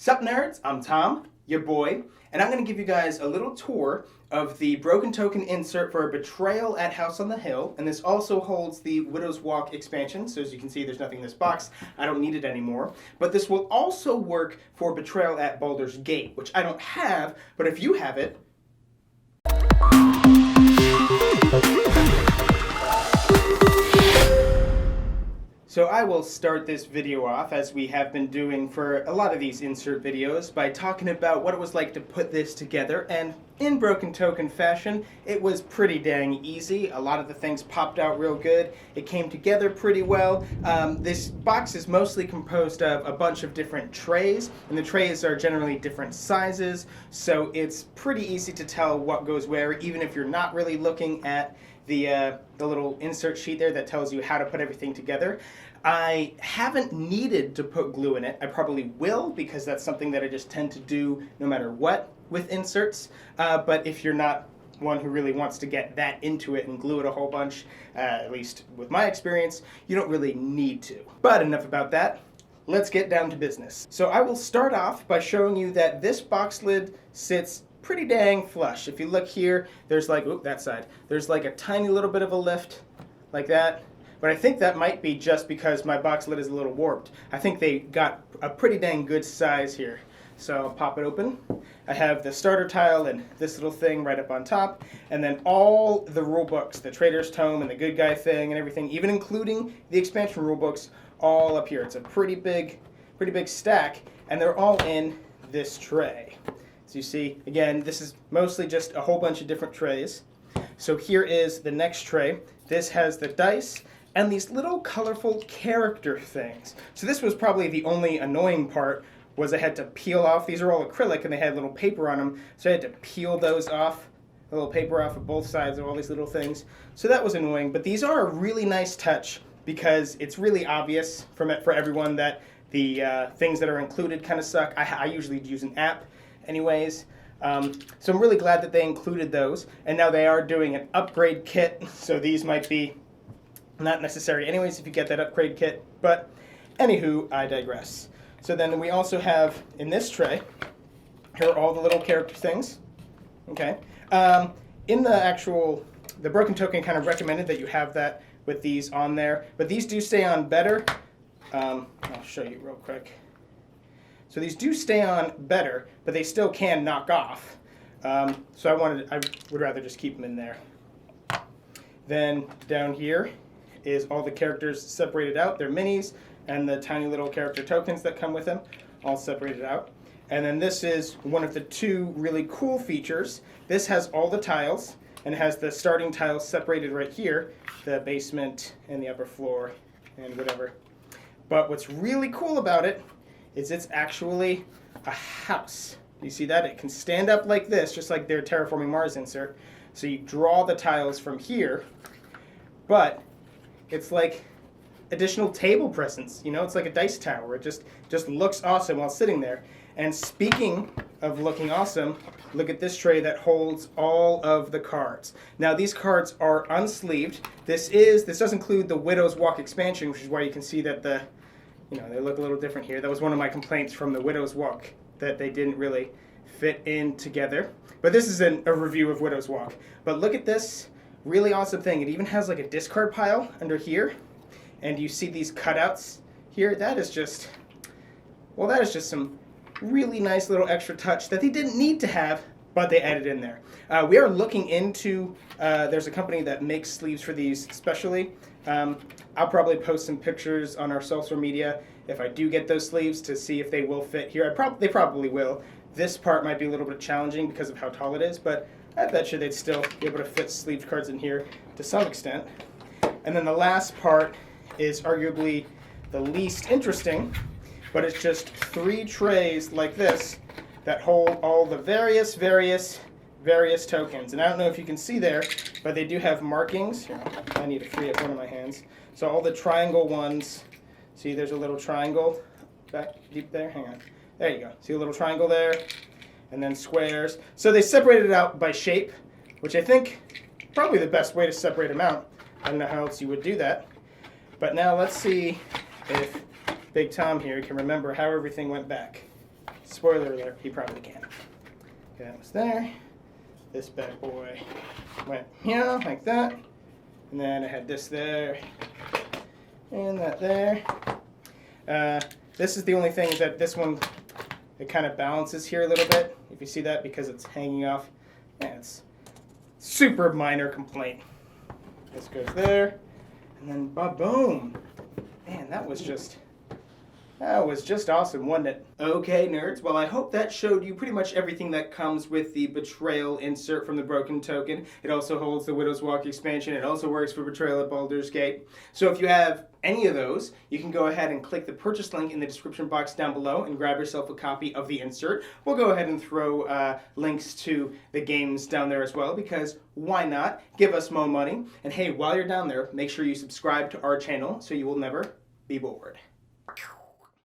Sup nerds, I'm Tom, your boy, and I'm going to give you guys a little tour of the broken token insert for Betrayal at House on the Hill, and this also holds the Widow's Walk expansion, so as you can see there's nothing in this box, I don't need it anymore, but this will also work for Betrayal at Baldur's Gate, which I don't have, but if you have it, so I will start this video off, as we have been doing for a lot of these insert videos, by talking about what it was like to put this together, and in Broken Token fashion, it was pretty dang easy. A lot of the things popped out real good. It came together pretty well. This box is mostly composed of a bunch of different trays, and the trays are generally different sizes, so it's pretty easy to tell what goes where, even if you're not really looking at the little insert sheet there that tells you how to put everything together. I haven't needed to put glue in it. I probably will, because that's something that I just tend to do no matter what with inserts. But if you're not one who really wants to get that into it and glue it a whole bunch, at least with my experience, you don't really need to. But enough about that. Let's get down to business. So I will start off by showing you that this box lid sits pretty dang flush. If you look here, there's like, oop, that side. There's like a tiny little bit of a lift, like that. But I think that might be just because my box lid is a little warped. I think they got a pretty dang good size here. So I'll pop it open. I have the starter tile and this little thing right up on top, and then all the rule books, the Trader's Tome and the Good Guy thing and everything, even including the expansion rule books, all up here. It's a pretty big stack, and they're all in this tray. So you see, again, this is mostly just a whole bunch of different trays. So here is the next tray. This has the dice and these little colorful character things. So this was probably the only annoying part, was I had to peel off. These are all acrylic and they had little paper on them, so I had to peel those off, the little paper off of both sides of all these little things. So that was annoying, but these are a really nice touch because it's really obvious for everyone that the things that are included kind of suck. I usually use an app anyways. So I'm really glad that they included those, and now they are doing an upgrade kit, so these might be not necessary anyways if you get that upgrade kit, but anywho, I digress. So then we also have in this tray, here are all the little character things, okay? In the Broken Token kind of recommended that you have that with these on there, but these do stay on better. I'll show you real quick. So these do stay on better, but they still can knock off. So I would rather just keep them in there. Then down here is all the characters separated out, their minis, and the tiny little character tokens that come with them, all separated out. And then this is one of the two really cool features. This has all the tiles, and it has the starting tiles separated right here, the basement and the upper floor and whatever. But what's really cool about it is it's actually a house. You see that? It can stand up like this, just like their Terraforming Mars insert. So you draw the tiles from here, but it's like additional table presence. You know, it's like a dice tower. It just looks awesome while sitting there. And speaking of looking awesome, look at this tray that holds all of the cards. Now these cards are unsleeved. This does include the Widow's Walk expansion, which is why you can see that they look a little different here. That was one of my complaints from the Widow's Walk, that they didn't really fit in together. But this is a review of Widow's Walk. But look at this really awesome thing. It even has like a discard pile under here. And you see these cutouts here. That is just some really nice little extra touch that they didn't need to have, but they added in there. We are looking into, there's a company that makes sleeves for these specially. I'll probably post some pictures on our social media if I do get those sleeves to see if they will fit here. They probably will. This part might be a little bit challenging because of how tall it is, but I bet you they'd still be able to fit sleeved cards in here to some extent. And then the last part is arguably the least interesting, but it's just 3 trays like this that hold all the various tokens. And I don't know if you can see there, but they do have markings. Here, I need to free up one of my hands. So all the triangle ones, see there's a little triangle back deep there, hang on. There you go, see a little triangle there, and then squares. So they separated it out by shape, which I think probably the best way to separate them out. I don't know how else you would do that. But now let's see if Big Tom here can remember how everything went back. spoiler alert, he probably can. Okay, that was there. This bad boy went here, like that. And then I had this there, and that there. This is the only thing is that this one, it kind of balances here a little bit, if you see that, because it's hanging off. And it's super minor complaint. This goes there, and then ba-boom. Man, that was just awesome, wasn't it? Okay, nerds, well, I hope that showed you pretty much everything that comes with the Betrayal insert from the Broken Token. It also holds the Widow's Walk expansion. It also works for Betrayal at Baldur's Gate. So if you have any of those, you can go ahead and click the purchase link in the description box down below and grab yourself a copy of the insert. We'll go ahead and throw links to the games down there as well, because why not? Give us more money. And hey, while you're down there, make sure you subscribe to our channel so you will never be bored.